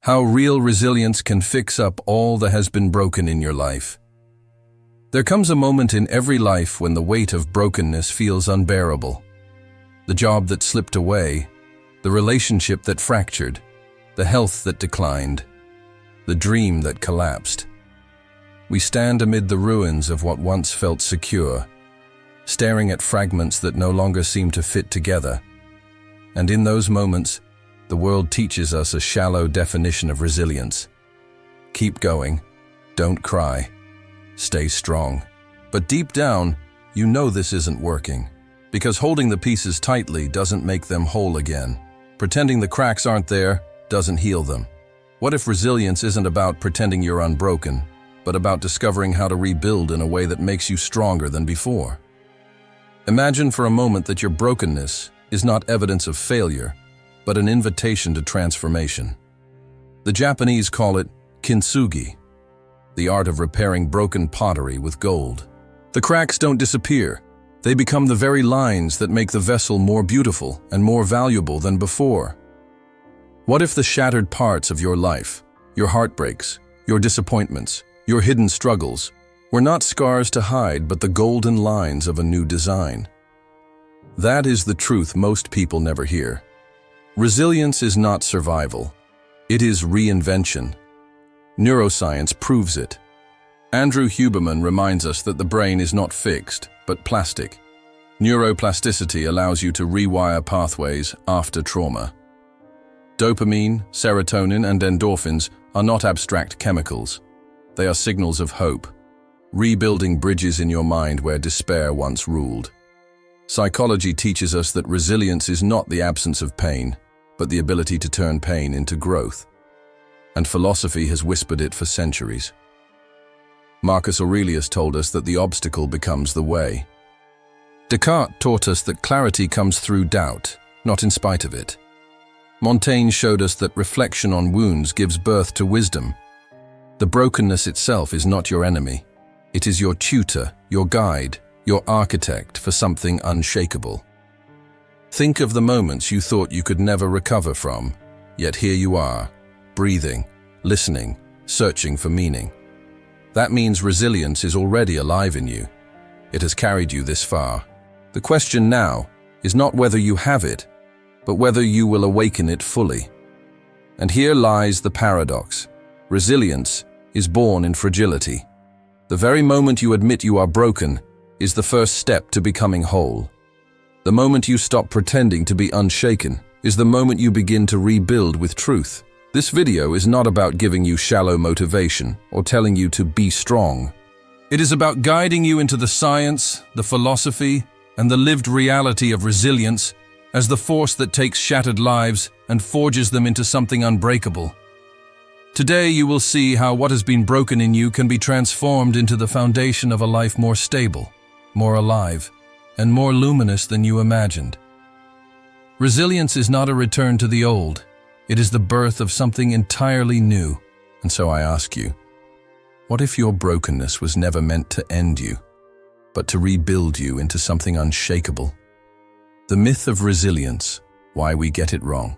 How real resilience can fix up all that has been broken in your life. There comes a moment in every life when the weight of brokenness feels unbearable. The job that slipped away, the relationship that fractured, the health that declined, the dream that collapsed. We stand amid the ruins of what once felt secure, staring at fragments that no longer seem to fit together. And in those moments, the world teaches us a shallow definition of resilience. Keep going, don't cry, stay strong. But deep down, you know this isn't working, because holding the pieces tightly doesn't make them whole again. Pretending the cracks aren't there doesn't heal them. What if resilience isn't about pretending you're unbroken, but about discovering how to rebuild in a way that makes you stronger than before? Imagine for a moment that your brokenness is not evidence of failure, but an invitation to transformation. The Japanese call it kintsugi, the art of repairing broken pottery with gold. The cracks don't disappear. They become the very lines that make the vessel more beautiful and more valuable than before. What if the shattered parts of your life, your heartbreaks, your disappointments, your hidden struggles, were not scars to hide but the golden lines of a new design? That is the truth most people never hear. Resilience is not survival. It is reinvention. Neuroscience proves it. Andrew Huberman reminds us that the brain is not fixed, but plastic. Neuroplasticity allows you to rewire pathways after trauma. Dopamine, serotonin, and endorphins are not abstract chemicals. They are signals of hope, rebuilding bridges in your mind where despair once ruled. Psychology teaches us that resilience is not the absence of pain, but the ability to turn pain into growth. And philosophy has whispered it for centuries. Marcus Aurelius told us that the obstacle becomes the way. Descartes taught us that clarity comes through doubt, not in spite of it. Montaigne showed us that reflection on wounds gives birth to wisdom. The brokenness itself is not your enemy. It is your tutor, your guide, your architect for something unshakable. Think of the moments you thought you could never recover from, yet here you are, breathing, listening, searching for meaning. That means resilience is already alive in you. It has carried you this far. The question now is not whether you have it, but whether you will awaken it fully. And here lies the paradox. Resilience is born in fragility. The very moment you admit you are broken is the first step to becoming whole. The moment you stop pretending to be unshaken is the moment you begin to rebuild with truth. This video is not about giving you shallow motivation or telling you to be strong. It is about guiding you into the science, the philosophy, and the lived reality of resilience as the force that takes shattered lives and forges them into something unbreakable. Today you will see how what has been broken in you can be transformed into the foundation of a life more stable, more alive, and more luminous than you imagined. Resilience is not a return to the old. It is the birth of something entirely new. And so I ask you, what if your brokenness was never meant to end you, but to rebuild you into something unshakable? The myth of resilience, why we get it wrong.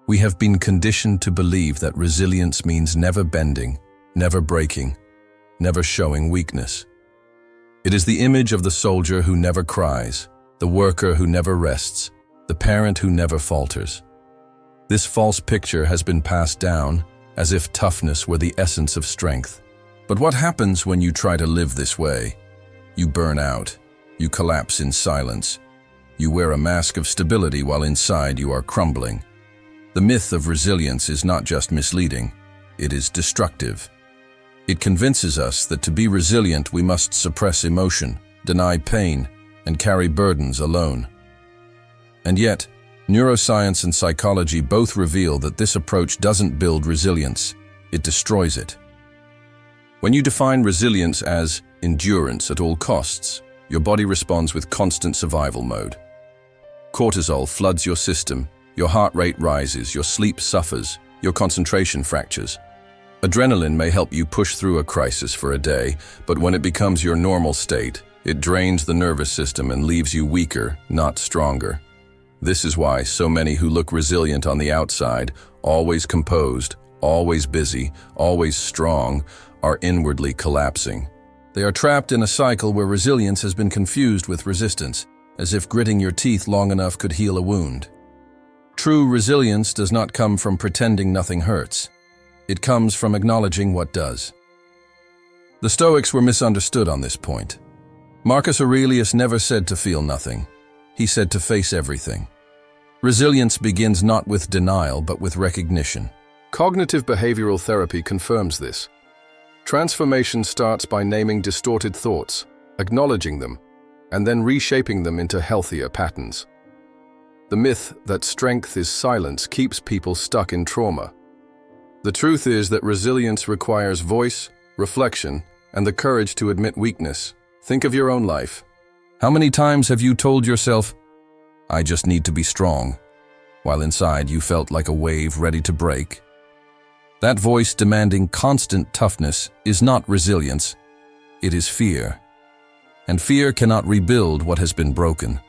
We have been conditioned to believe that resilience means never bending, never breaking, never showing weakness. It is the image of the soldier who never cries, the worker who never rests, the parent who never falters. This false picture has been passed down as if toughness were the essence of strength. But what happens when you try to live this way? You burn out. You collapse in silence. You wear a mask of stability while inside you are crumbling. The myth of resilience is not just misleading, it is destructive. It convinces us that to be resilient we must suppress emotion, deny pain, and carry burdens alone. And yet, neuroscience and psychology both reveal that this approach doesn't build resilience, it destroys it. When you define resilience as endurance at all costs, your body responds with constant survival mode. Cortisol floods your system, your heart rate rises, your sleep suffers, your concentration fractures. Adrenaline may help you push through a crisis for a day, but when it becomes your normal state, it drains the nervous system and leaves you weaker, not stronger. This is why so many who look resilient on the outside, always composed, always busy, always strong, are inwardly collapsing. They are trapped in a cycle where resilience has been confused with resistance, as if gritting your teeth long enough could heal a wound. True resilience does not come from pretending nothing hurts. It comes from acknowledging what does. The Stoics were misunderstood on this point. Marcus Aurelius never said to feel nothing. He said to face everything. Resilience begins not with denial, but with recognition. Cognitive behavioral therapy confirms this. Transformation starts by naming distorted thoughts, acknowledging them, and then reshaping them into healthier patterns. The myth that strength is silence keeps people stuck in trauma. The truth is that resilience requires voice, reflection, and the courage to admit weakness. Think of your own life. How many times have you told yourself, "I just need to be strong," while inside you felt like a wave ready to break? That voice demanding constant toughness is not resilience, it is fear. And fear cannot rebuild what has been broken.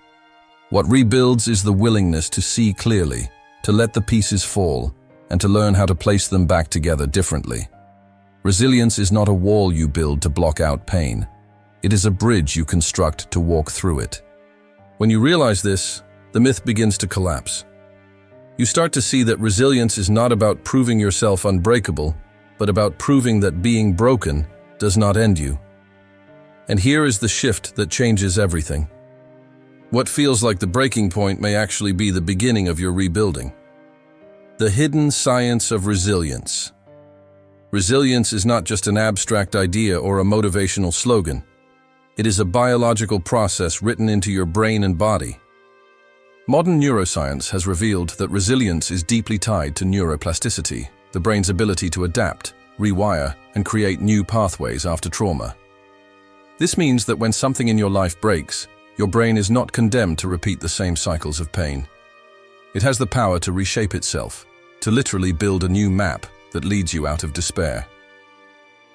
What rebuilds is the willingness to see clearly, to let the pieces fall, and to learn how to place them back together differently. Resilience is not a wall you build to block out pain. It is a bridge you construct to walk through it. When you realize this, the myth begins to collapse. You start to see that resilience is not about proving yourself unbreakable, but about proving that being broken does not end you. And here is the shift that changes everything. What feels like the breaking point may actually be the beginning of your rebuilding. The hidden science of resilience. Resilience is not just an abstract idea or a motivational slogan. It is a biological process written into your brain and body. Modern neuroscience has revealed that resilience is deeply tied to neuroplasticity, the brain's ability to adapt, rewire, and create new pathways after trauma. This means that when something in your life breaks, your brain is not condemned to repeat the same cycles of pain. It has the power to reshape itself, to literally build a new map that leads you out of despair.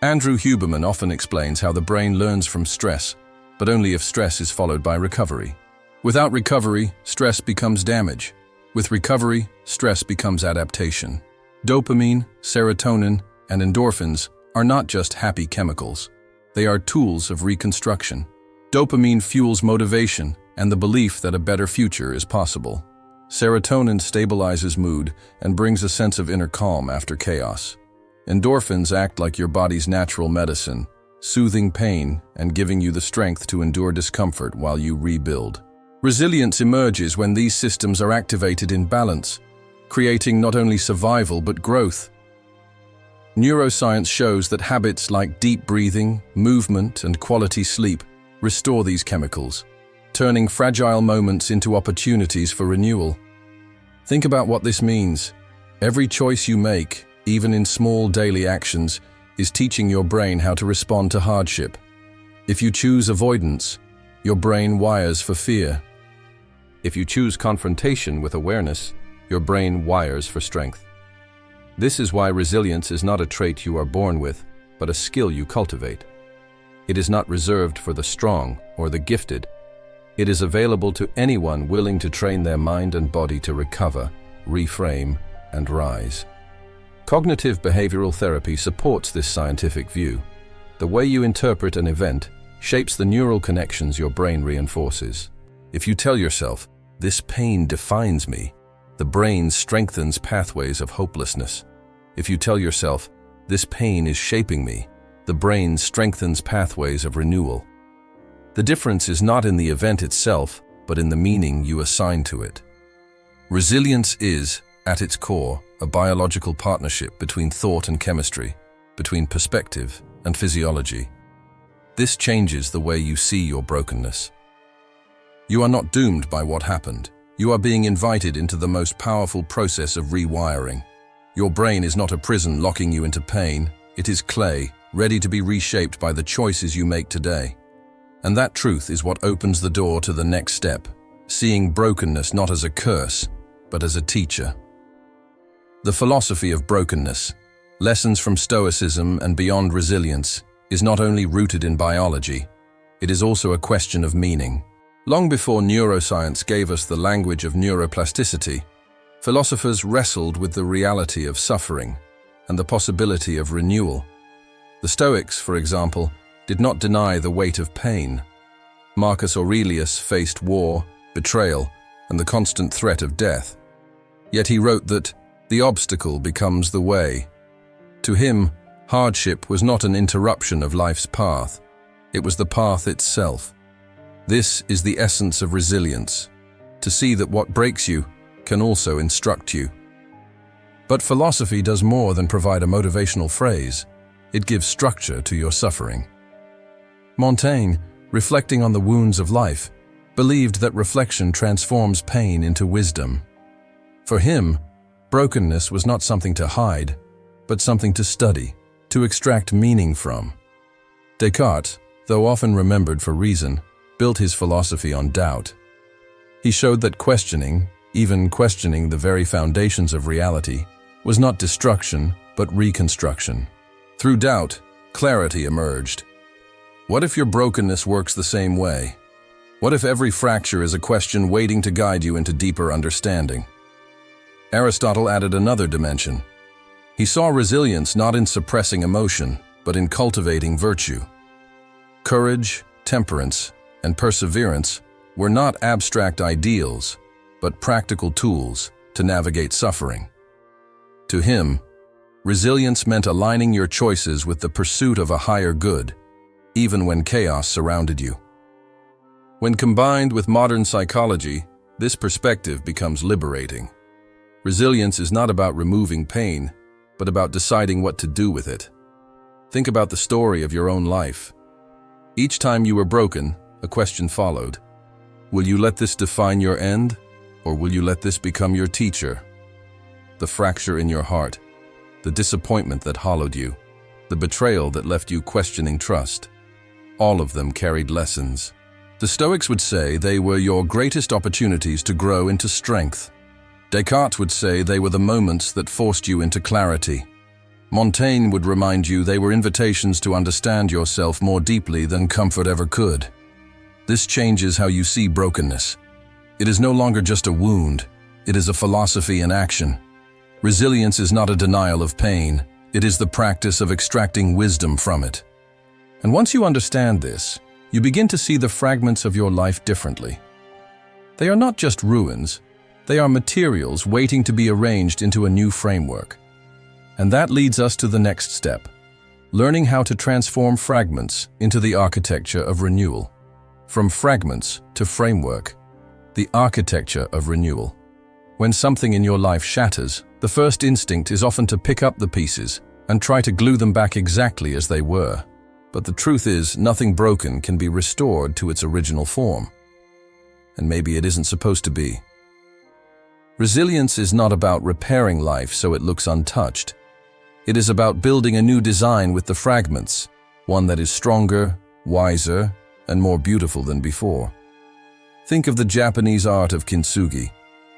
Andrew Huberman often explains how the brain learns from stress, but only if stress is followed by recovery. Without recovery, stress becomes damage. With recovery, stress becomes adaptation. Dopamine, serotonin, and endorphins are not just happy chemicals. They are tools of reconstruction. Dopamine fuels motivation and the belief that a better future is possible. Serotonin stabilizes mood and brings a sense of inner calm after chaos. Endorphins act like your body's natural medicine, soothing pain and giving you the strength to endure discomfort while you rebuild. Resilience emerges when these systems are activated in balance, creating not only survival but growth. Neuroscience shows that habits like deep breathing, movement, and quality sleep restore these chemicals, turning fragile moments into opportunities for renewal. Think about what this means. Every choice you make, even in small daily actions, is teaching your brain how to respond to hardship. If you choose avoidance, your brain wires for fear. If you choose confrontation with awareness, your brain wires for strength. This is why resilience is not a trait you are born with, but a skill you cultivate. It is not reserved for the strong or the gifted. It is available to anyone willing to train their mind and body to recover, reframe, and rise. Cognitive behavioral therapy supports this scientific view. The way you interpret an event shapes the neural connections your brain reinforces. If you tell yourself, "This pain defines me," the brain strengthens pathways of hopelessness. If you tell yourself, "This pain is shaping me," the brain strengthens pathways of renewal. The difference is not in the event itself, but in the meaning you assign to it. Resilience is, at its core, a biological partnership between thought and chemistry, between perspective and physiology. This changes the way you see your brokenness. You are not doomed by what happened. You are being invited into the most powerful process of rewiring. Your brain is not a prison locking you into pain. It is clay, ready to be reshaped by the choices you make today. And that truth is what opens the door to the next step, seeing brokenness not as a curse, but as a teacher. The philosophy of brokenness, lessons from Stoicism and beyond resilience, is not only rooted in biology, it is also a question of meaning. Long before neuroscience gave us the language of neuroplasticity, philosophers wrestled with the reality of suffering. and the possibility of renewal. The Stoics, for example, did not deny the weight of pain. Marcus Aurelius faced war, betrayal, and the constant threat of death. Yet he wrote that the obstacle becomes the way. To him, hardship was not an interruption of life's path. It was the path itself. This is the essence of resilience, to see that what breaks you can also instruct you. But philosophy does more than provide a motivational phrase. It gives structure to your suffering. Montaigne, reflecting on the wounds of life, believed that reflection transforms pain into wisdom. For him, brokenness was not something to hide, but something to study, to extract meaning from. Descartes, though often remembered for reason, built his philosophy on doubt. He showed that questioning, even questioning the very foundations of reality, was not destruction, but reconstruction. Through doubt, clarity emerged. What if your brokenness works the same way? What if every fracture is a question waiting to guide you into deeper understanding? Aristotle added another dimension. He saw resilience not in suppressing emotion, but in cultivating virtue. Courage, temperance, and perseverance were not abstract ideals, but practical tools to navigate suffering. To him, resilience meant aligning your choices with the pursuit of a higher good, even when chaos surrounded you. When combined with modern psychology, this perspective becomes liberating. Resilience is not about removing pain, but about deciding what to do with it. Think about the story of your own life. Each time you were broken, a question followed. Will you let this define your end, or will you let this become your teacher? The fracture in your heart, the disappointment that hollowed you, the betrayal that left you questioning trust. All of them carried lessons. The Stoics would say they were your greatest opportunities to grow into strength. Descartes would say they were the moments that forced you into clarity. Montaigne would remind you they were invitations to understand yourself more deeply than comfort ever could. This changes how you see brokenness. It is no longer just a wound, it is a philosophy in action. Resilience is not a denial of pain, it is the practice of extracting wisdom from it. And once you understand this, you begin to see the fragments of your life differently. They are not just ruins, they are materials waiting to be arranged into a new framework. And that leads us to the next step, learning how to transform fragments into the architecture of renewal. From fragments to framework, the architecture of renewal. When something in your life shatters, the first instinct is often to pick up the pieces and try to glue them back exactly as they were. But the truth is, nothing broken can be restored to its original form. And maybe it isn't supposed to be. Resilience is not about repairing life so it looks untouched. It is about building a new design with the fragments, one that is stronger, wiser, and more beautiful than before. Think of the Japanese art of kintsugi,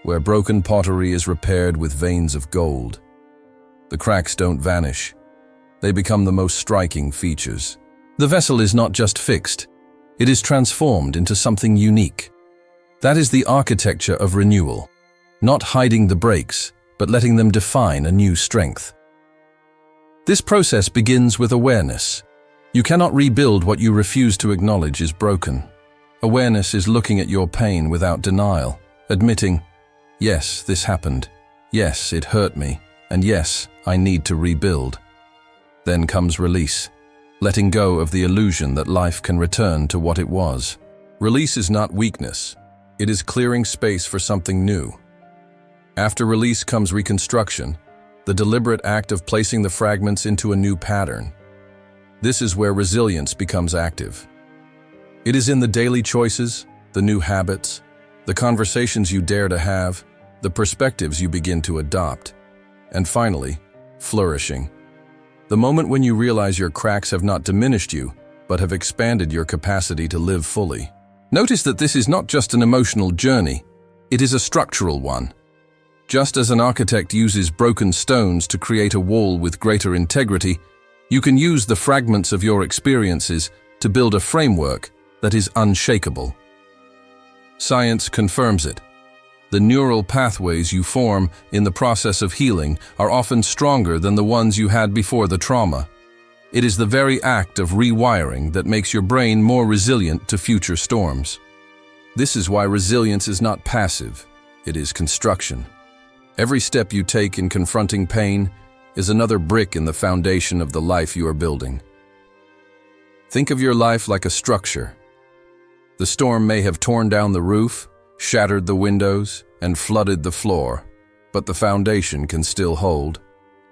where broken pottery is repaired with veins of gold. The cracks don't vanish. They become the most striking features. The vessel is not just fixed, it is transformed into something unique. That is the architecture of renewal, not hiding the breaks, but letting them define a new strength. This process begins with awareness. You cannot rebuild what you refuse to acknowledge is broken. Awareness is looking at your pain without denial, admitting, yes, this happened, yes, it hurt me, and yes, I need to rebuild. Then comes release, letting go of the illusion that life can return to what it was. Release is not weakness, it is clearing space for something new. After release comes reconstruction, the deliberate act of placing the fragments into a new pattern. This is where resilience becomes active. It is in the daily choices, the new habits, the conversations you dare to have, the perspectives you begin to adopt, and finally, flourishing. The moment when you realize your cracks have not diminished you, but have expanded your capacity to live fully. Notice that this is not just an emotional journey, it is a structural one. Just as an architect uses broken stones to create a wall with greater integrity, you can use the fragments of your experiences to build a framework that is unshakable. Science confirms it. The neural pathways you form in the process of healing are often stronger than the ones you had before the trauma. It is the very act of rewiring that makes your brain more resilient to future storms. This is why resilience is not passive, it is construction. Every step you take in confronting pain is another brick in the foundation of the life you are building. Think of your life like a structure. The storm may have torn down the roof, shattered the windows, and flooded the floor, but the foundation can still hold.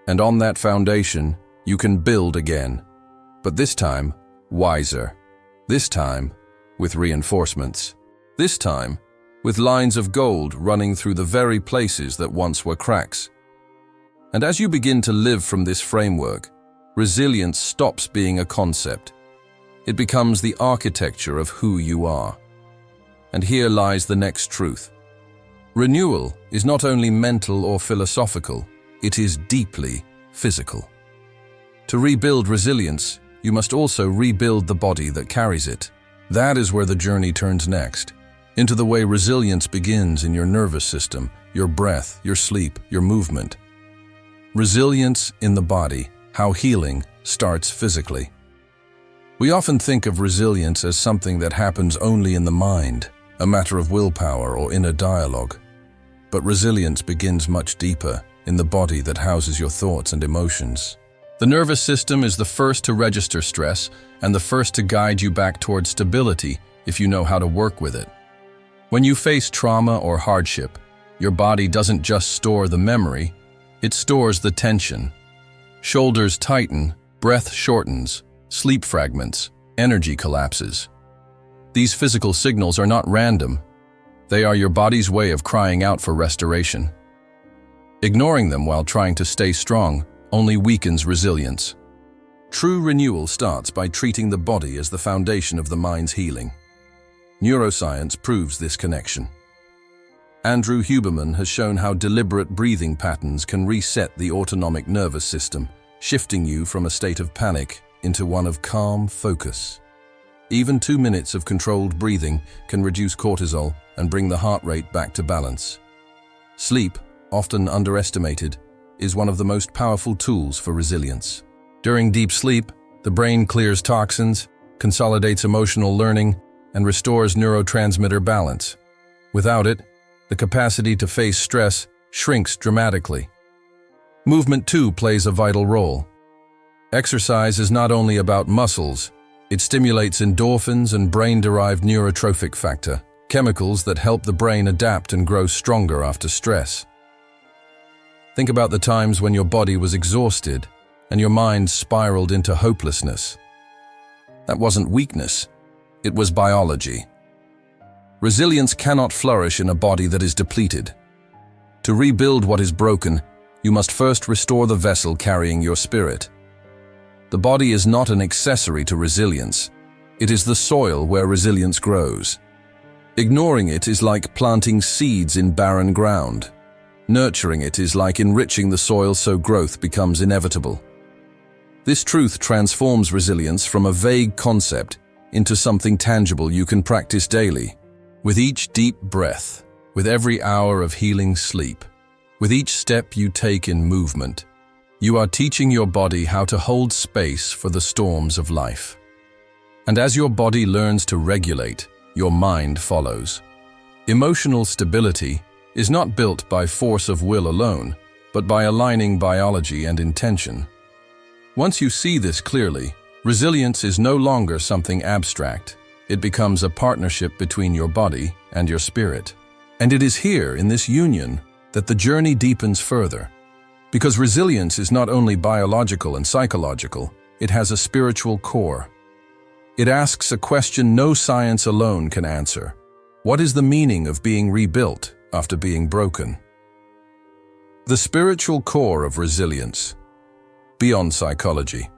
And on that foundation, you can build again. But this time, wiser. This time, with reinforcements. This time, with lines of gold running through the very places that once were cracks. And as you begin to live from this framework, resilience stops being a concept. It becomes the architecture of who you are. And here lies the next truth. Renewal is not only mental or philosophical, it is deeply physical. To rebuild resilience, you must also rebuild the body that carries it. That is where the journey turns next, into the way resilience begins in your nervous system, your breath, your sleep, your movement. Resilience in the body, how healing starts physically. We often think of resilience as something that happens only in the mind, a matter of willpower or inner dialogue. But resilience begins much deeper, in the body that houses your thoughts and emotions. The nervous system is the first to register stress and the first to guide you back towards stability if you know how to work with it. When you face trauma or hardship, your body doesn't just store the memory, it stores the tension. Shoulders tighten, breath shortens, sleep fragments, energy collapses. These physical signals are not random. They are your body's way of crying out for restoration. Ignoring them while trying to stay strong only weakens resilience. True renewal starts by treating the body as the foundation of the mind's healing. Neuroscience proves this connection. Andrew Huberman has shown how deliberate breathing patterns can reset the autonomic nervous system, shifting you from a state of panic into one of calm focus. Even 2 minutes of controlled breathing can reduce cortisol and bring the heart rate back to balance. Sleep, often underestimated, is one of the most powerful tools for resilience. During deep sleep, the brain clears toxins, consolidates emotional learning, and restores neurotransmitter balance. Without it, the capacity to face stress shrinks dramatically. Movement, too, plays a vital role. Exercise is not only about muscles, it stimulates endorphins and brain-derived neurotrophic factor, chemicals that help the brain adapt and grow stronger after stress. Think about the times when your body was exhausted and your mind spiraled into hopelessness. That wasn't weakness, it was biology. Resilience cannot flourish in a body that is depleted. To rebuild what is broken, you must first restore the vessel carrying your spirit. The body is not an accessory to resilience. It is the soil where resilience grows. Ignoring it is like planting seeds in barren ground. Nurturing it is like enriching the soil so growth becomes inevitable. This truth transforms resilience from a vague concept into something tangible you can practice daily. With each deep breath, with every hour of healing sleep, with each step you take in movement, you are teaching your body how to hold space for the storms of life. And as your body learns to regulate, your mind follows. Emotional stability is not built by force of will alone, but by aligning biology and intention. Once you see this clearly, resilience is no longer something abstract. It becomes a partnership between your body and your spirit. And it is here, in this union, that the journey deepens further. Because resilience is not only biological and psychological, it has a spiritual core. It asks a question no science alone can answer. What is the meaning of being rebuilt after being broken? The spiritual core of resilience, beyond psychology.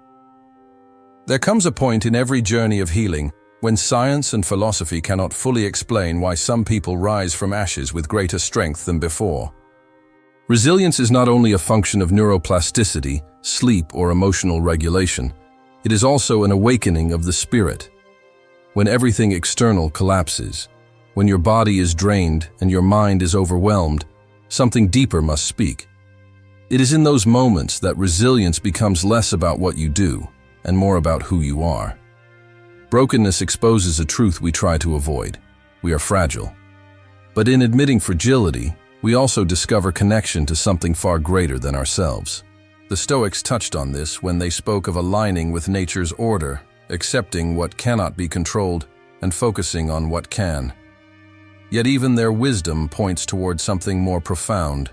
There comes a point in every journey of healing when science and philosophy cannot fully explain why some people rise from ashes with greater strength than before. Resilience is not only a function of neuroplasticity, sleep, or emotional regulation. It is also an awakening of the spirit. When everything external collapses, when your body is drained and your mind is overwhelmed, something deeper must speak. It is in those moments that resilience becomes less about what you do and more about who you are. Brokenness exposes a truth we try to avoid. We are fragile. But in admitting fragility, we also discover connection to something far greater than ourselves. The Stoics touched on this when they spoke of aligning with nature's order, accepting what cannot be controlled, and focusing on what can. Yet even their wisdom points toward something more profound: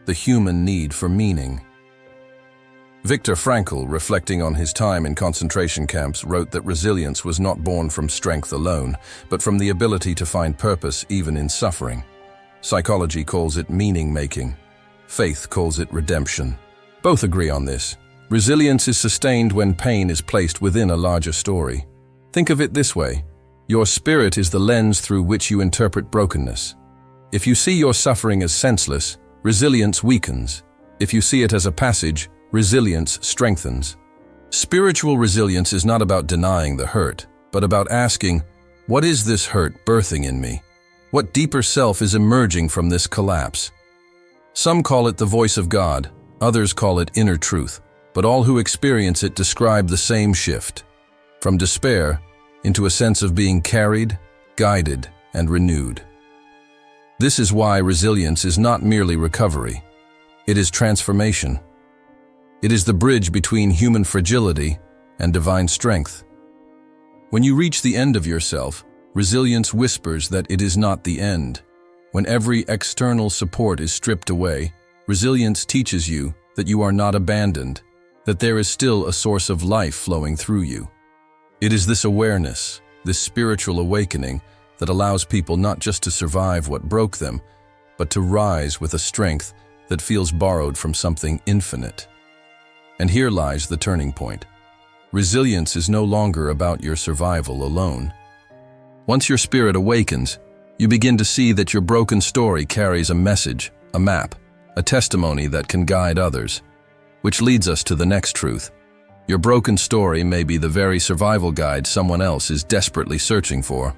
the human need for meaning. Viktor Frankl, reflecting on his time in concentration camps, wrote that resilience was not born from strength alone, but from the ability to find purpose even in suffering. Psychology calls it meaning-making. Faith calls it redemption. Both agree on this. Resilience is sustained when pain is placed within a larger story. Think of it this way: your spirit is the lens through which you interpret brokenness. If you see your suffering as senseless, resilience weakens. If you see it as a passage, resilience strengthens. Spiritual resilience is not about denying the hurt, but about asking, what is this hurt birthing in me? What deeper self is emerging from this collapse? Some call it the voice of God, others call it inner truth, but all who experience it describe the same shift, from despair into a sense of being carried, guided, and renewed. This is why resilience is not merely recovery. It is transformation. It is the bridge between human fragility and divine strength. When you reach the end of yourself, resilience whispers that it is not the end. When every external support is stripped away, resilience teaches you that you are not abandoned, that there is still a source of life flowing through you. It is this awareness, this spiritual awakening, that allows people not just to survive what broke them, but to rise with a strength that feels borrowed from something infinite. And here lies the turning point. Resilience is no longer about your survival alone. Once your spirit awakens, you begin to see that your broken story carries a message, a map, a testimony that can guide others. Which leads us to the next truth. Your broken story may be the very survival guide someone else is desperately searching for.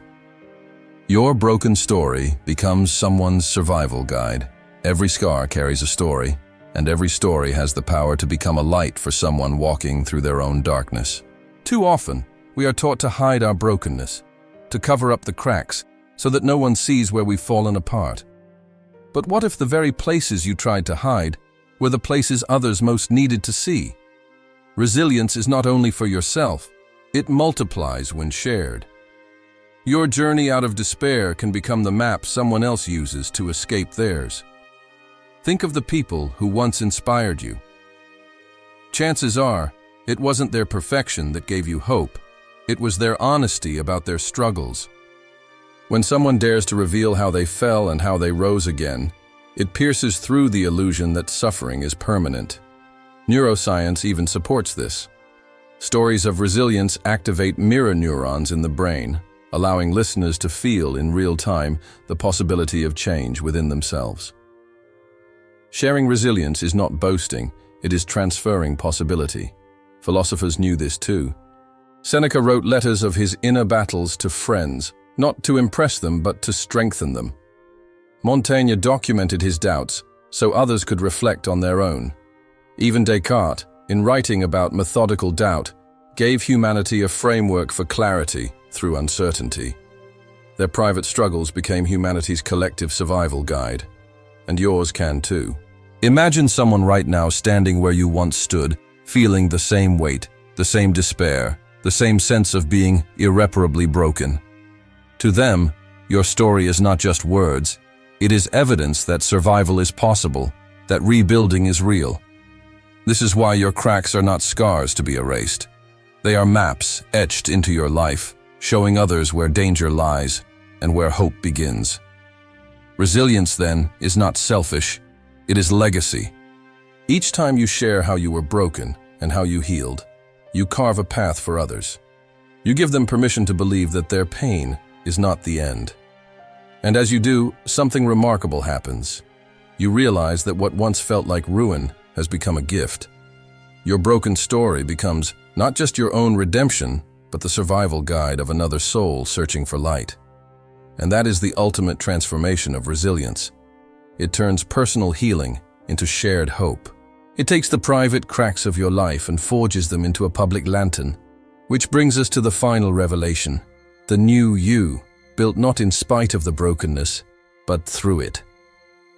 Your broken story becomes someone's survival guide. Every scar carries a story, and every story has the power to become a light for someone walking through their own darkness. Too often, we are taught to hide our brokenness, to cover up the cracks, so that no one sees where we've fallen apart. But what if the very places you tried to hide were the places others most needed to see? Resilience is not only for yourself, it multiplies when shared. Your journey out of despair can become the map someone else uses to escape theirs. Think of the people who once inspired you. Chances are, it wasn't their perfection that gave you hope. It was their honesty about their struggles. When someone dares to reveal how they fell and how they rose again, it pierces through the illusion that suffering is permanent. Neuroscience even supports this. Stories of resilience activate mirror neurons in the brain, allowing listeners to feel in real time the possibility of change within themselves. Sharing resilience is not boasting, it is transferring possibility. Philosophers knew this too. Seneca wrote letters of his inner battles to friends, not to impress them but to strengthen them. Montaigne documented his doubts so others could reflect on their own. Even Descartes, in writing about methodical doubt, gave humanity a framework for clarity through uncertainty. Their private struggles became humanity's collective survival guide. And yours can too. Imagine someone right now standing where you once stood, feeling the same weight, the same despair, the same sense of being irreparably broken. To them, your story is not just words. It is evidence that survival is possible, that rebuilding is real. This is why your cracks are not scars to be erased. They are maps etched into your life, showing others where danger lies and where hope begins. Resilience, then, is not selfish, it is legacy. Each time you share how you were broken and how you healed, you carve a path for others. You give them permission to believe that their pain is not the end. And as you do, something remarkable happens. You realize that what once felt like ruin has become a gift. Your broken story becomes not just your own redemption, but the survival guide of another soul searching for light. And that is the ultimate transformation of resilience. It turns personal healing into shared hope. It takes the private cracks of your life and forges them into a public lantern. Which brings us to the final revelation, the new you, built not in spite of the brokenness, but through it.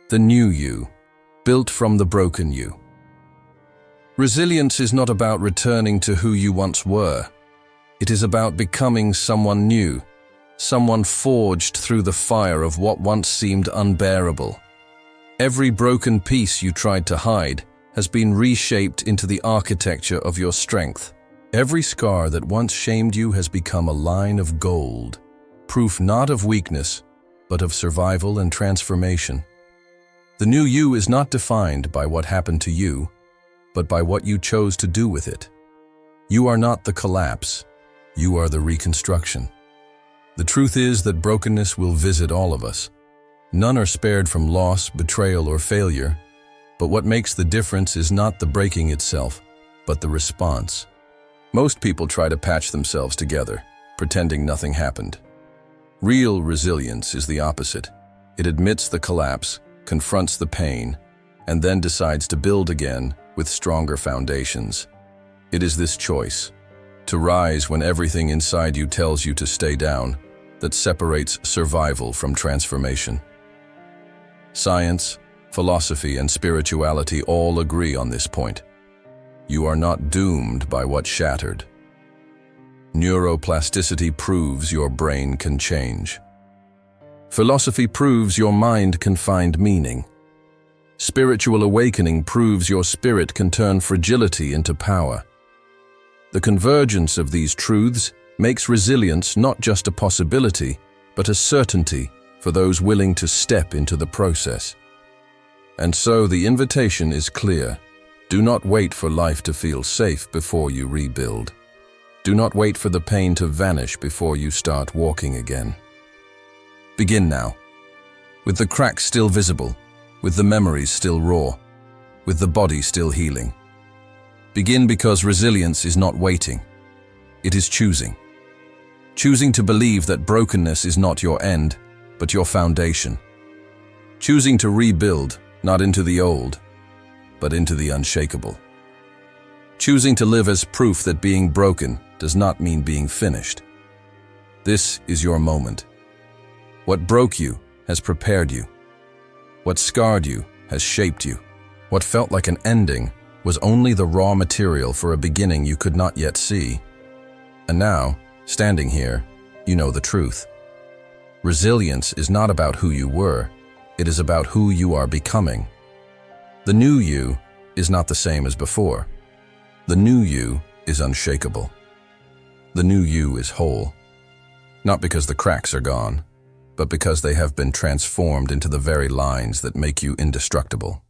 The new you, built from the broken you. Resilience is not about returning to who you once were. It is about becoming someone new, someone forged through the fire of what once seemed unbearable. Every broken piece you tried to hide has been reshaped into the architecture of your strength. Every scar that once shamed you has become a line of gold, proof not of weakness, but of survival and transformation. The new you is not defined by what happened to you, but by what you chose to do with it. You are not the collapse, you are the reconstruction. The truth is that brokenness will visit all of us. None are spared from loss, betrayal, or failure, but what makes the difference is not the breaking itself, but the response. Most people try to patch themselves together, pretending nothing happened. Real resilience is the opposite. It admits the collapse, confronts the pain, and then decides to build again with stronger foundations. It is this choice, to rise when everything inside you tells you to stay down, that separates survival from transformation. Science, philosophy, and spirituality all agree on this point. You are not doomed by what shattered. Neuroplasticity proves your brain can change. Philosophy proves your mind can find meaning. Spiritual awakening proves your spirit can turn fragility into power. The convergence of these truths makes resilience not just a possibility, but a certainty for those willing to step into the process. And so the invitation is clear. Do not wait for life to feel safe before you rebuild. Do not wait for the pain to vanish before you start walking again. Begin now. With the cracks still visible, with the memories still raw, with the body still healing. Begin because resilience is not waiting. It is choosing. Choosing to believe that brokenness is not your end, but your foundation. Choosing to rebuild, not into the old, but into the unshakable. Choosing to live as proof that being broken does not mean being finished. This is your moment. What broke you has prepared you. What scarred you has shaped you. What felt like an ending was only the raw material for a beginning you could not yet see. And now, standing here, you know the truth. Resilience is not about who you were, it is about who you are becoming. The new you is not the same as before. The new you is unshakable. The new you is whole. Not because the cracks are gone, but because they have been transformed into the very lines that make you indestructible.